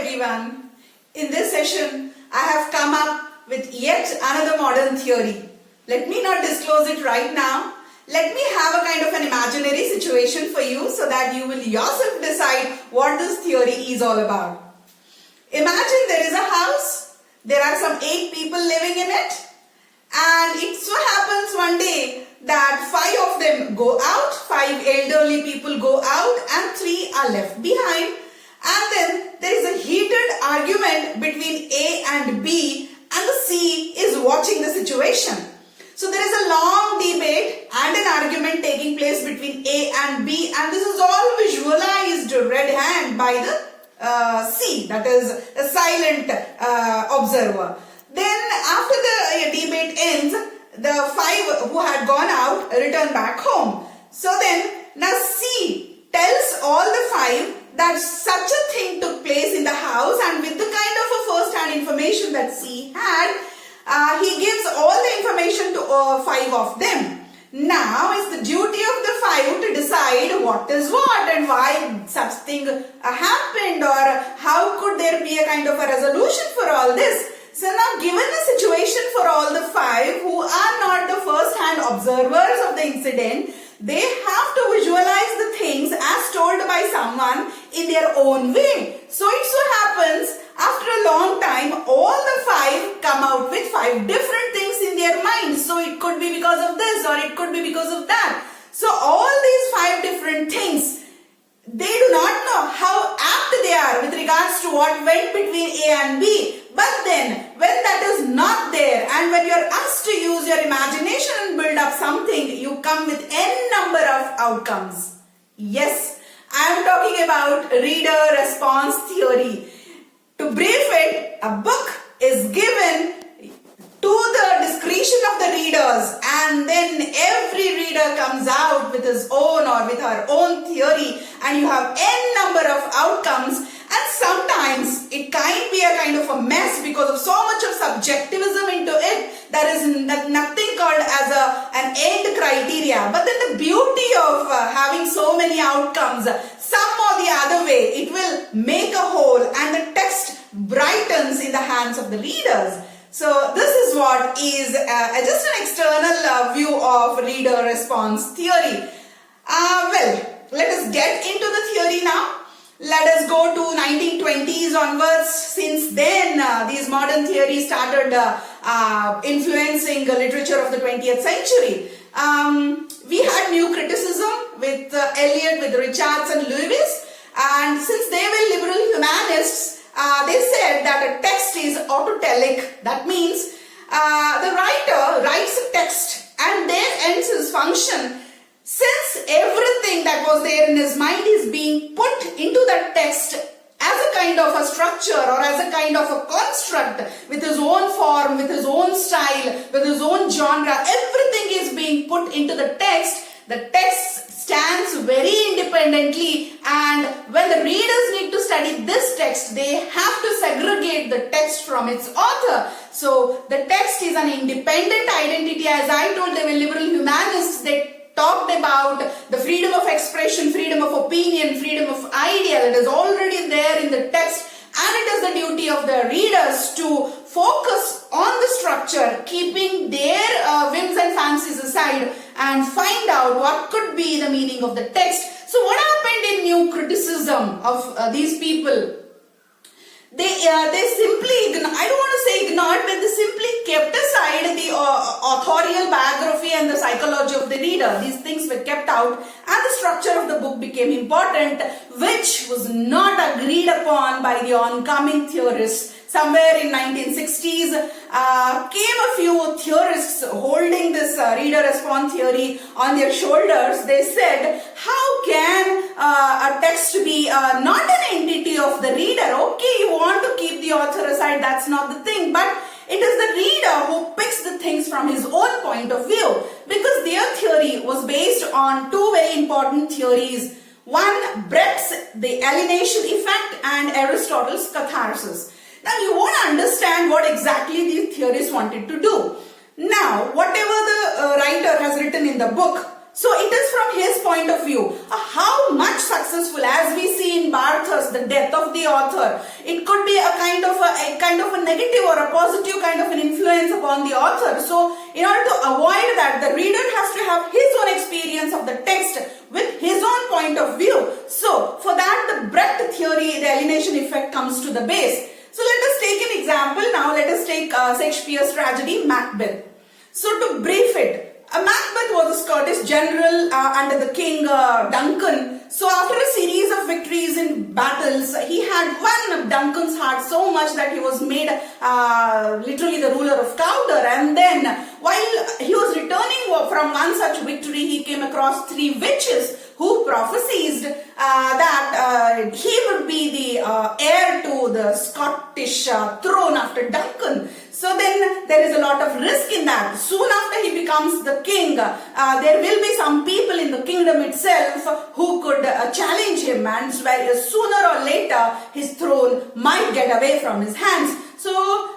everyone. In this session, I have come up with yet another modern theory. Let me not disclose it right now. Let me have a kind of an imaginary situation for you so that you will yourself decide what this theory is all about. Imagine there is a house. There are some 8 people living in it. And it so happens one day that 5 of them go out, 5 elderly people go out and 3 are left behind. And then there is a heated argument between A and B and the C is watching the situation. So there is a long debate and an argument taking place between A and B, and this is all visualized red hand by the C, that is a silent observer. Then after the debate ends, the 5 who had gone out return back home. So then now C tells all the 5 that such a thing took place in the house, and with the kind of a first-hand information that C had, he gives all the information to 5 of them. Now it's the duty of the 5 to decide what is what and why such thing happened, or how could there be a kind of a resolution for all this. So now, given the situation for all the 5 who are not the first-hand observers of the incident, they have to visualize the things as told by someone in their own way. So it so happens, after a long time, all the 5 come out with 5 different things in their minds. So it could be because of this or it could be because of that. So all these 5 different things, they do not know how apt they are with regards to what went between A and B. But then, when that is not there, and when you are asked to use your imagination and build up something, you come with n number of outcomes. Yes, I am talking about reader response theory. To brief it, a book is given to the discretion of the readers, and then every reader comes out with his own or with her own theory, and you have n number of outcomes. And sometimes it can be a kind of a mess because of so much of subjectivism into it. There is nothing called as an end criteria. But then the beauty of having so many outcomes, some or the other way, it will make a whole, and the text brightens in the hands of the readers. So this is what is just an external view of reader response theory. Well, let us get into the theory now. Let us go to 1920s onwards. Since then, these modern theories started influencing the literature of the 20th century. We had new criticism with Eliot, with Richards and Lewis, and since they were liberal humanists, they said that a text is autotelic. That means the writer writes a text and then ends his function. Since everything that was there in his mind is being put into that text as a kind of a structure or as a kind of a construct with his own form, with his own style, with his own genre, everything is being put into the text stands very independently, and when the readers need to study this text, they have to segregate the text from its author. So the text is an independent identity. As I told, they were liberal humanists. They talked about the freedom of expression, freedom of opinion, freedom of idea that is already there in the text, and it is the duty of the readers to focus on the structure, keeping their whims and fancies aside, and find out what could be the meaning of the text. So what happened in new criticism of these people? They simply, I don't want to say ignored, but they simply kept aside the authorial biography and the psychology of the reader. These things were kept out, and the structure of the book became important, which was not agreed upon by the oncoming theorists. Somewhere in 1960s came a few theorists holding this reader response theory on their shoulders. They said, how can a text be not an entity of the reader? Okay, you want to keep the author aside, that's not the thing, but it is the reader who picks the things from his own point of view, because their theory was based on 2 very important theories. One, Brecht's the alienation effect, and Aristotle's catharsis. Now you want to understand what exactly these theories wanted to do. Now, whatever the writer has written in the book, So it is from his point of view. How much successful, as we see in Barthas, the death of the author, it could be a kind of a negative or a positive kind of an influence upon the author. So in order to avoid that, the reader has to have his own experience of the text with his own point of view. So for that, the Brecht theory, the alienation effect, comes to the base. So let us take an example. Now let us take Shakespeare's tragedy Macbeth. So to brief it, Macbeth was a Scottish general under the king Duncan. So after a series of victories in battles, he had won Duncan's heart so much that he was made literally the ruler of Cawdor. And then while he was returning from one such victory, he came across 3 witches who prophesied that he would be the heir to the Scottish throne after Duncan. So then there is a lot of risk in that. Soon after he becomes the king, there will be some people in the kingdom itself who could challenge him, and sooner or later his throne might get away from his hands. So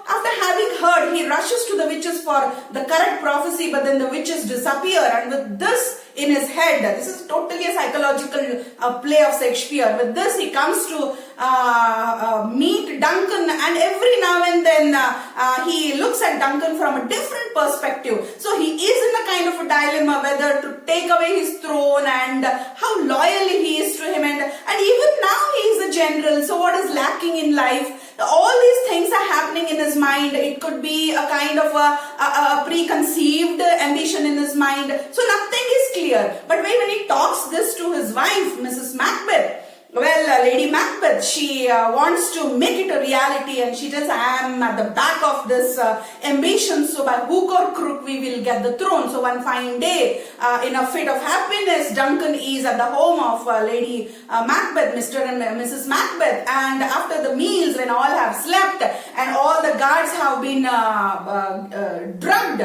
after having heard, he rushes to the witches for the correct prophecy, but then the witches disappear, and with this in his head, this is totally a psychological play of Shakespeare. With this, he comes to meet Duncan, and every now and then he looks at Duncan from a different perspective. So he is in a kind of a dilemma whether to take away his throne and how loyal he is to him, and even now he is a general. So what is lacking in life? All these things are happening in his mind. It could be a kind of a preconceived ambition in his mind. So nothing is clear. But when he talks this to his wife, Mrs. Macbeth, well, Lady Macbeth, she wants to make it a reality, and she says, I am at the back of this ambition, so by hook or crook we will get the throne. So one fine day, in a fit of happiness, Duncan is at the home of Lady Macbeth, Mr. and Mrs. Macbeth, and after the meals, when all have slept and all the guards have been drugged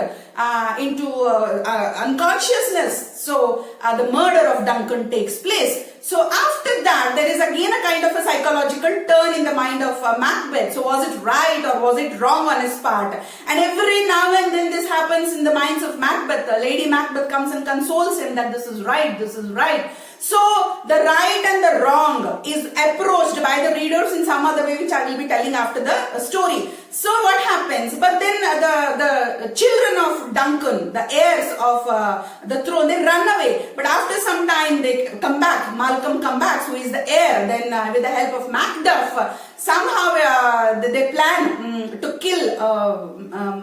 into unconsciousness, so the murder of Duncan takes place. So after that, there is again a kind of a psychological turn in the mind of Macbeth. So was it right or was it wrong on his part? And every now and then this happens in the minds of Macbeth. Lady Macbeth comes and consoles him that this is right, this is right. So the right and the wrong is approached by the readers in some other way, which I will be telling after the story. So what happens? But then the children of Duncan, the heirs of the throne, they run away. But after some time they come back. Malcolm comes back, who is the heir. Then with the help of Macduff, somehow they plan to kill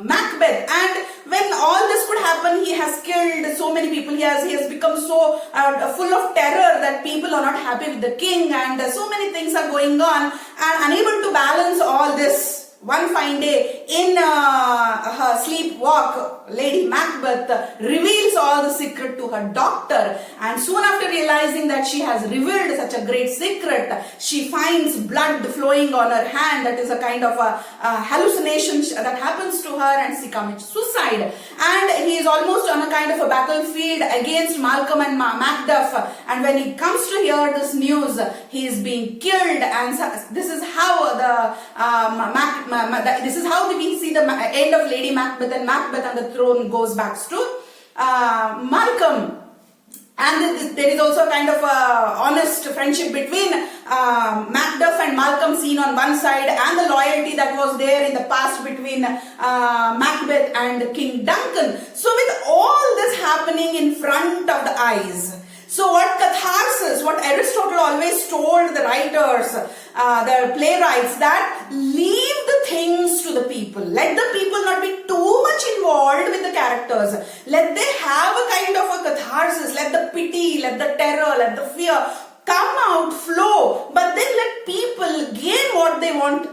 Macbeth. And when all this could happen, he has killed so many people. He has become so full of terror that people are not happy with the king, and so many things are going on, and unable to balance all this. One fine day, in her sleepwalk, Lady Macbeth reveals all the secret to her doctor, and soon after realizing that she has revealed such a great secret, she finds blood flowing on her hand. That is a kind of a hallucination that happens to her, and she commits suicide. And he is almost on a kind of a battlefield against Malcolm and Macduff, and when he comes to hear this news, he is being killed. And this is how this is how we see the end of Lady Macbeth, and Macbeth and the throne goes back to Malcolm. And there is also a kind of honest friendship between Macduff and Malcolm seen on one side, and the loyalty that was there in the past between Macbeth and King Duncan. So with all this happening in front of the eyes, so what catharsis, what Aristotle always told the writers, the playwrights, that leave the things to the people. Let the people not be too much involved with the characters. Let they have a kind of a catharsis. Let the pity, let the terror, let the fear come out, flow. But then let people gain what they want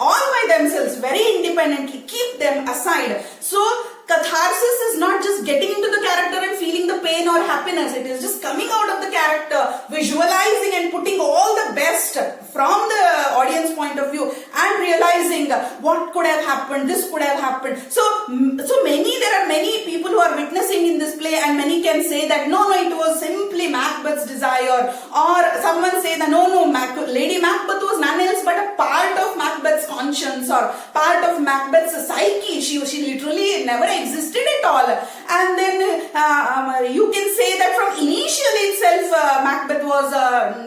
all by themselves, very independently. Keep them aside. So catharsis is not just getting into the character and feeling the pain or happiness. It is just coming out of the character, visualizing and putting all the best from the audience point of view, and realizing what could have happened, this could have happened. So there are many people who are witnessing in this play, and many can say that no, it was simply Macbeth's desire, or someone say that no, Lady Macbeth was none else but a part of Macbeth's conscience. conscience or part of Macbeth's psyche. She literally never existed at all. And then you can say that from initially itself, Macbeth was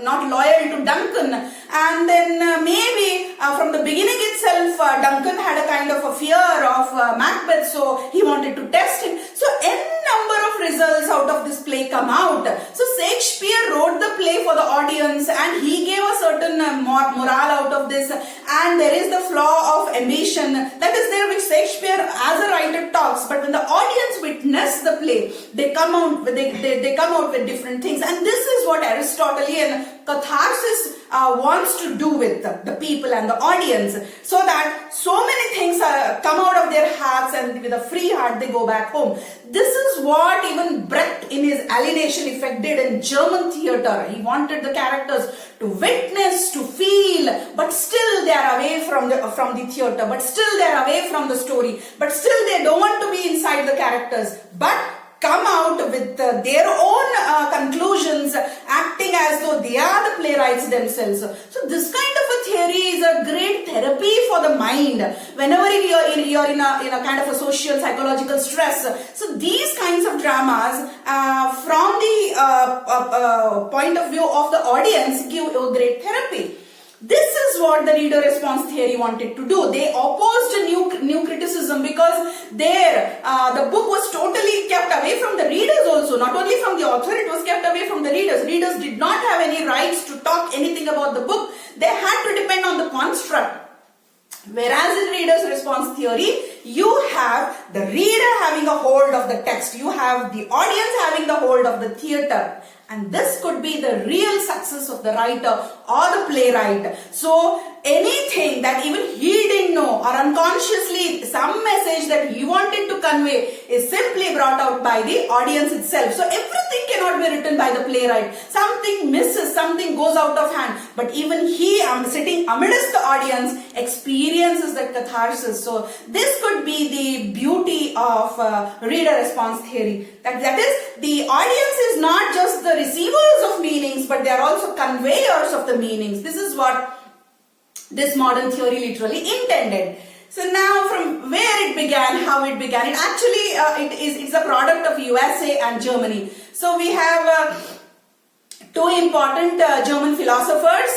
not loyal to Duncan. And then maybe from the beginning itself, Duncan had a kind of a fear of Macbeth, so he wanted to test him. So n number of results out of this play come out. So Shakespeare wrote the play for the audience, and he gave a certain morale out of this. And there is the flaw of ambition that is there, which Shakespeare as a writer talks. But when the audience witness the play, they come out with different things. And this is what Aristotelian catharsis wants to do with the people and the audience, so that so many things come out of their hearts, and with a free heart they go back home. This is what even Brecht in his Alienation Effect did in German theatre. He wanted the characters to witness, to feel, but still they are away from the theatre, but still they are away from the story, but still they don't want to be inside the characters, but come out with their own conclusions, acting as though they are the playwrights themselves. So this kind of a theory is a great therapy for the mind whenever you're in a kind of a social psychological stress. So these kinds of dramas from the point of view of the audience give a great therapy. This is what the reader response theory wanted to do. They opposed a new criticism, because there the book was totally kept away from the readers also. Not only from the author, it was kept away from the readers. Readers did not have any rights to talk anything about the book. They had to depend on the construct. Whereas in reader's response theory, you have the reader having a hold of the text. You have the audience having the hold of the theatre. And this could be the real success of the writer or the playwright. So anything that even he didn't know, or unconsciously some message that he wanted to convey, is simply brought out by the audience itself. So everything cannot be written by the playwright. Something misses, something goes out of hand. But even he, sitting amidst the audience, experiences that catharsis. So this could be the beauty of reader response theory. That is, the audience is not just the receivers of meanings, but they are also conveyors of the meanings. This is what this modern theory literally intended. So now, from where it began, how it began, it actually it's a product of USA and Germany. So we have two important German philosophers,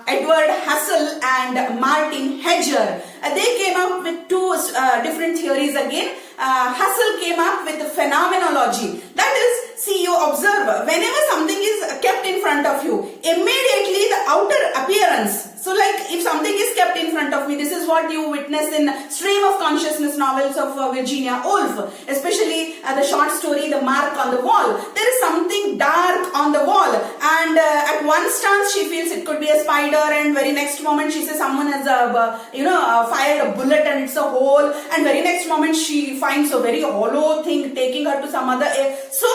Edward Husserl and Martin Heger. They came up with two different theories again. Husserl came up with phenomenology. That is, see, you observe, whenever something is kept in front of you, immediately the outer appearance. So like if something is kept in front of me, this is what you witness in Stream of Consciousness novels of Virginia Woolf, especially the short story The Mark on the Wall. There is something dark on the wall, and at one stance she feels it could be a spider, and very next moment she says someone has fired a bullet and it's a hole, and very next moment she finds a very hollow thing taking her to some other air. So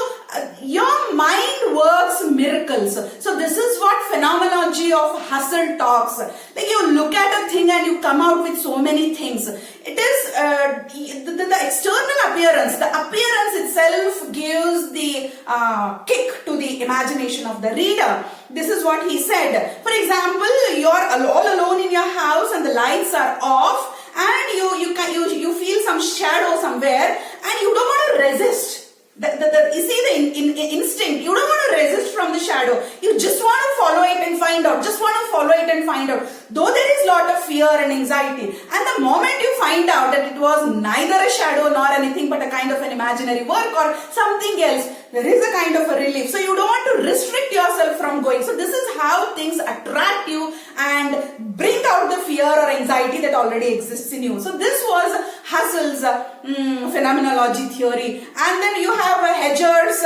your mind works miracles. So this is what phenomenology of Husserl talks. Like you look at a thing and you come out with so many things. It is the external appearance. The appearance itself gives the kick to the imagination of the reader. This is what he said. For example, you're all alone in your house and the lights are off, and you feel some shadow somewhere, and you don't want to resist. You see the instinct, you don't want to resist from the shadow. You just want to follow it and find out. Just want to follow it and find out. Though there is a lot of fear and anxiety. And the moment you find out that it was neither a shadow nor anything but a kind of an imaginary work or something else, there is a kind of a relief. So you don't want to restrict yourself from going. So this is how things attract you and bring out the fear or anxiety that already exists in you. So this was Husserl's phenomenology theory. And then you have Heger's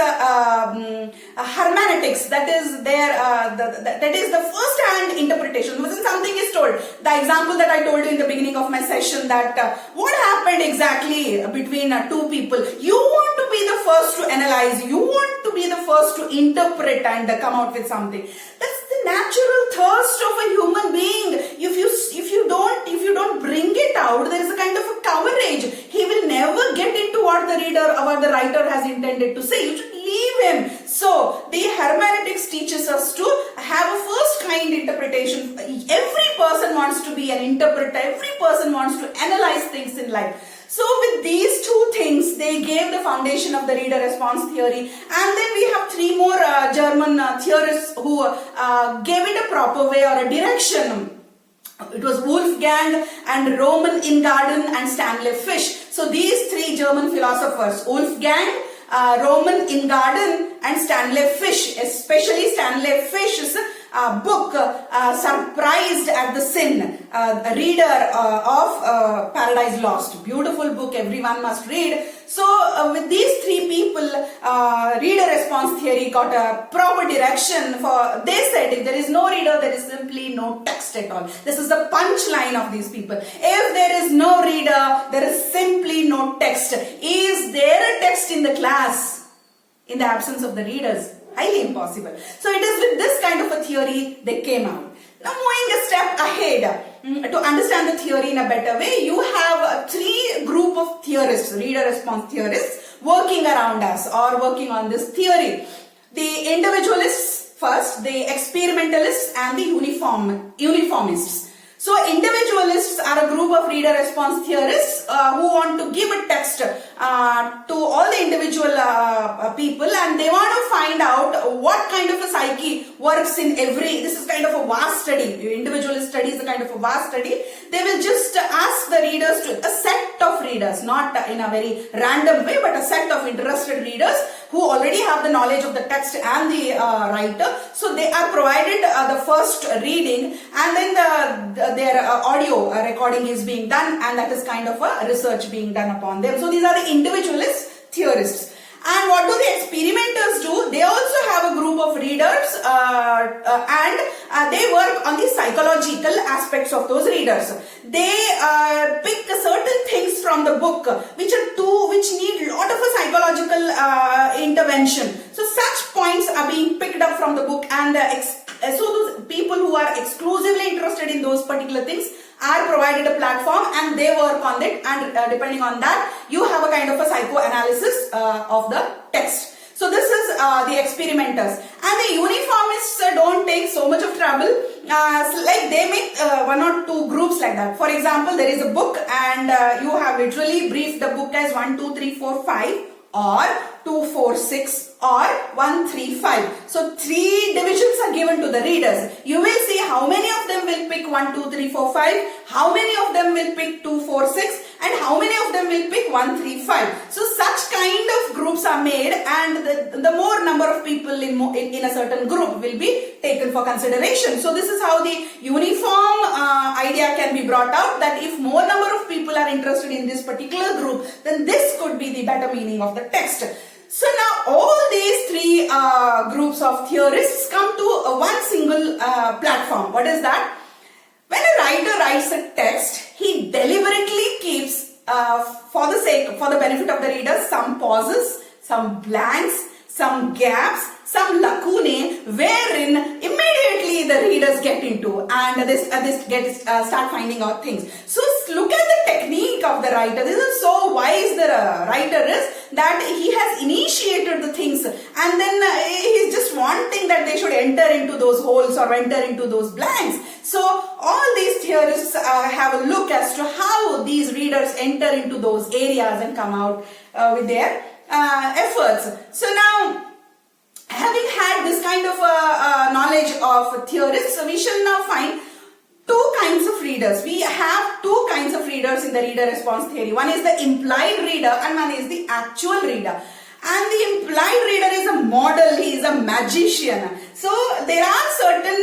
hermeneutics. That is that is the first-hand interpretation. When something is told, the example that I told you in the beginning of my session, that what happened exactly between two people. You want to be the first to analyze. You want to be the first to interpret and come out with something. That's the natural thirst of a human being. If you don't bring it out, there is a kind of a coverage. He will never get into what the reader or the writer has intended to say. You should leave him. So the hermeneutics teaches us to have a first kind interpretation. Every person wants wants to be an interpreter. Every person wants to analyze things in life. So with these two things, they gave the foundation of the reader response theory. And then we have three more German theorists who gave it a proper way or a direction. It was Wolfgang and Roman Ingarden and Stanley Fish. So these three German philosophers, Wolfgang, Roman Ingarden and Stanley Fish, especially Stanley Fish's book Surprised at the Sin, a reader of Paradise Lost. Beautiful book, everyone must read. So with these three people, reader response theory got a proper direction. For they said if there is no reader, there is simply no text at all. This is the punchline of these people. If there is no reader, there is simply no text. Is there a text in the class in the absence of the readers? Highly impossible. So it is with this kind of a theory they came out. Now moving a step ahead to understand the theory in a better way, you have three group of theorists, reader response theorists, working around us or working on this theory. The individualists first, the experimentalists and the uniformists. So individualists are a group of reader response theorists who want to give a text to all the individual people, and they want to find out what kind of a psyche works in every, this is kind of a vast study, individualist study is a kind of a vast study. They will just ask the readers to, a set of readers, not in a very random way, but a set of interested readers who already have the knowledge of the text and the writer. So they are provided the first reading, and then their audio recording is being done, and that is kind of a research being done upon them. So these are the individualist theorists. And what do the experimenters do? They also have a group of readers and they work on the psychological aspects of those readers. They pick certain things from the book which need a lot of a psychological intervention. So such points are being picked up from the book, and so those people who are exclusively interested in those particular things are provided a platform and they work on it, and depending on that you have a kind of a psychoanalysis of the text. So this is the experimenters. And the uniformists don't take so much of trouble. So like they make one or two groups like that. For example, there is a book and you have literally briefed the book as 1, 2, 3, 4, 5 or 2, 4, 6 or 1, 3, 5. So 3 divisions are given to the readers. You will see how many of them will pick 1, 2, 3, 4, 5, how many of them will pick 2, 4, 6 and how many of them will pick 1, 3, 5. So such kind of groups are made, and the more number of people in a certain group will be taken for consideration. So this is how the uniform idea can be brought out, that if more number of people are interested in this particular group, then this could be the better meaning of the text. So now all these 3 groups of theorists come to one single platform. What is that? When a writer writes a text, he deliberately keeps, for the benefit of the reader, some pauses, some blanks, some gaps, some lacunae, wherein immediately the readers get into and start finding out things. So look at the technique of the writer. This is so wise the writer is, that he has initiated the things and then he's just wanting that they should enter into those holes or enter into those blanks. So all these theorists have a look as to how these readers enter into those areas and come out with their efforts. So now, having had this kind of knowledge of theorists, we shall now find 2 kinds of readers. We have 2 kinds of readers in the reader response theory. One is the implied reader and one is the actual reader. And the implied reader is a model, he is a magician. So there are certain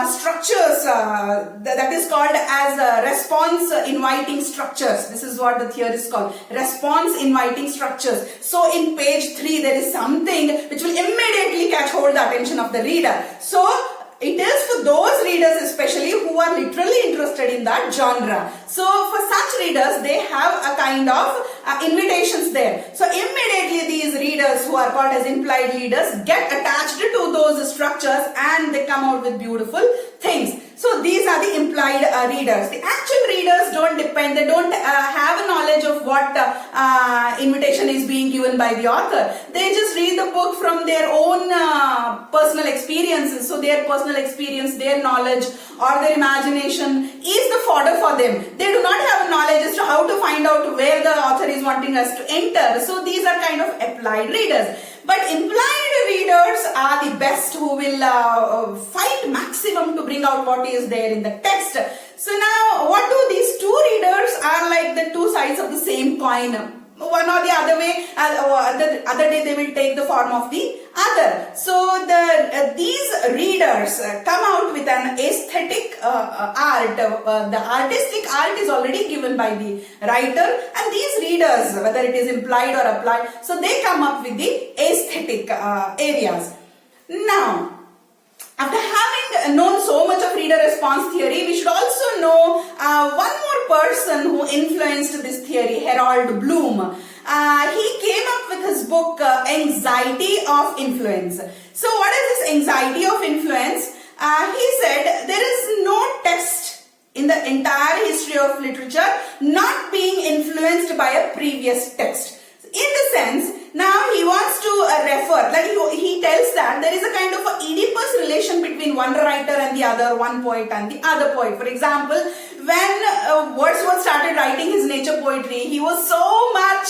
structures that is called as response inviting structures. This is what the theorists call response inviting structures. So in page 3 there is something which will immediately catch hold the attention of the reader. So it is for those readers especially who are literally interested in that genre. So for such readers, they have a kind of invitations there. So immediately these readers who are called as implied readers get attached to those structures and they come out with beautiful things. So these are the the implied readers. The actual readers don't depend, they don't have a knowledge of what invitation is being given by the author. They just read the book from their own personal experiences. So their personal experience, their knowledge or their imagination is the fodder for them. They do not have a knowledge as to how to find out where the author is wanting us to enter. So these are kind of applied readers. But implied readers are the best, who will fight maximum to bring out what is there in the text. So now what do these two readers are like the two sides of the same coin. One or the other way, the other day they will take the form of the other. So these readers come out with an aesthetic art. The artistic art is already given by the writer, and these readers, whether it is implied or applied, so they come up with the aesthetic areas. Now, after having known so much of reader response theory, we should also know one more person who influenced this theory, Harold Bloom. He came up with his book Anxiety of Influence. So what is this anxiety of influence? He said there is no text in the entire history of literature not being influenced by a previous text. In the sense, now he wants to refer, like he tells that there is a kind of a Oedipus relation between one writer and the other, one poet and the other poet. For example, when Wordsworth started writing his nature poetry, he was not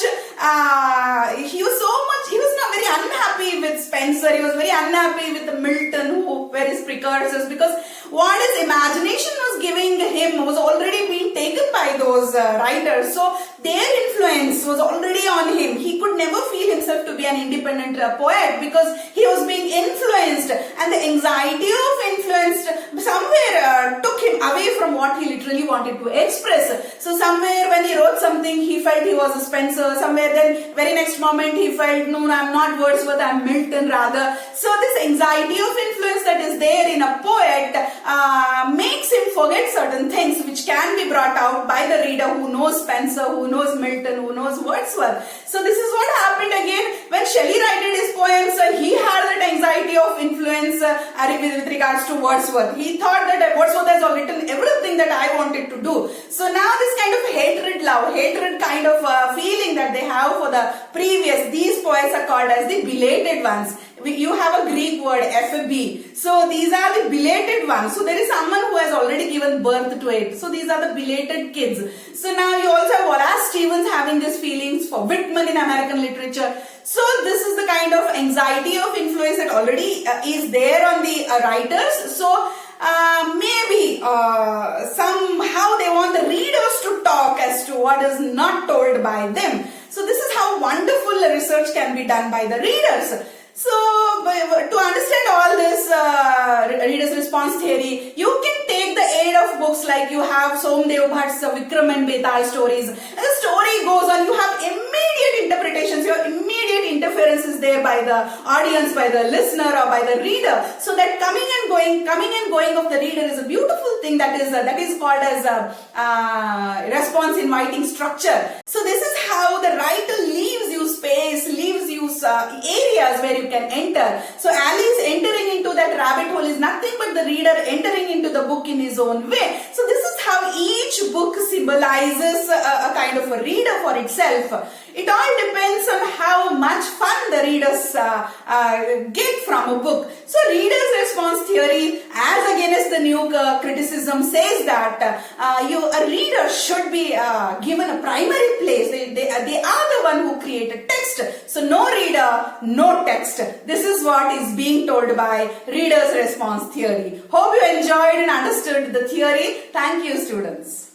very unhappy with Spenser, he was very unhappy with Milton, who were his precursors, because what his imagination was giving him was already being taken by those writers. So their influence was already on him. He could never feel himself to be an independent poet because he was being influenced, and the anxiety of influence somewhere took him away from what he literally wanted to express. So somewhere when he wrote something, he felt he was a Spenser. Somewhere then very next moment he felt, no, I'm not Wordsworth, I'm Milton rather. So this anxiety of influence that is there in a poet makes him forget certain things which can be brought out by the reader who knows Spenser, who knows Milton, who knows Wordsworth. So this is what happened again when Shelley wrote his poems. He had that anxiety of influence with regards to Wordsworth. He thought that Wordsworth has written everything that I wanted to do. So now this kind of hatred kind of feeling that they have for the previous, these poets are called as the belated ones. You have a Greek word, ephebe. So these are the belated ones. So there is someone who has already given birth to it. So these are the belated kids. So now you also have Wallace Stevens having these feelings for Whitman in American literature. So this is the kind of anxiety of influence that already is there on the writers. So maybe somehow they want the readers to talk as to what is not told by them. So this is how wonderful research can be done by the readers. So to understand all this reader's response theory, you can take the aid of books like you have Somdev Bhatt's Vikram and Betal stories. As the story goes on, you have immediate interpretations, your immediate interferences there by the audience, by the listener or by the reader. So that coming and going of the reader is a beautiful thing that is called as a response inviting structure. So this is how the writer leaves you space, leaves you areas where you can enter. So Alice entering into that rabbit hole is nothing but the reader entering into the book in his own way. So this is how each book symbolizes a kind of a reader for itself. It all depends on how much fun the readers get from a book. So reader's response theory, as against the new criticism, says that a reader should be given a primary place. They are the one who created text. So no reader, no text. This is what is being told by reader's response theory. Hope you enjoyed and understood the theory. Thank you, students.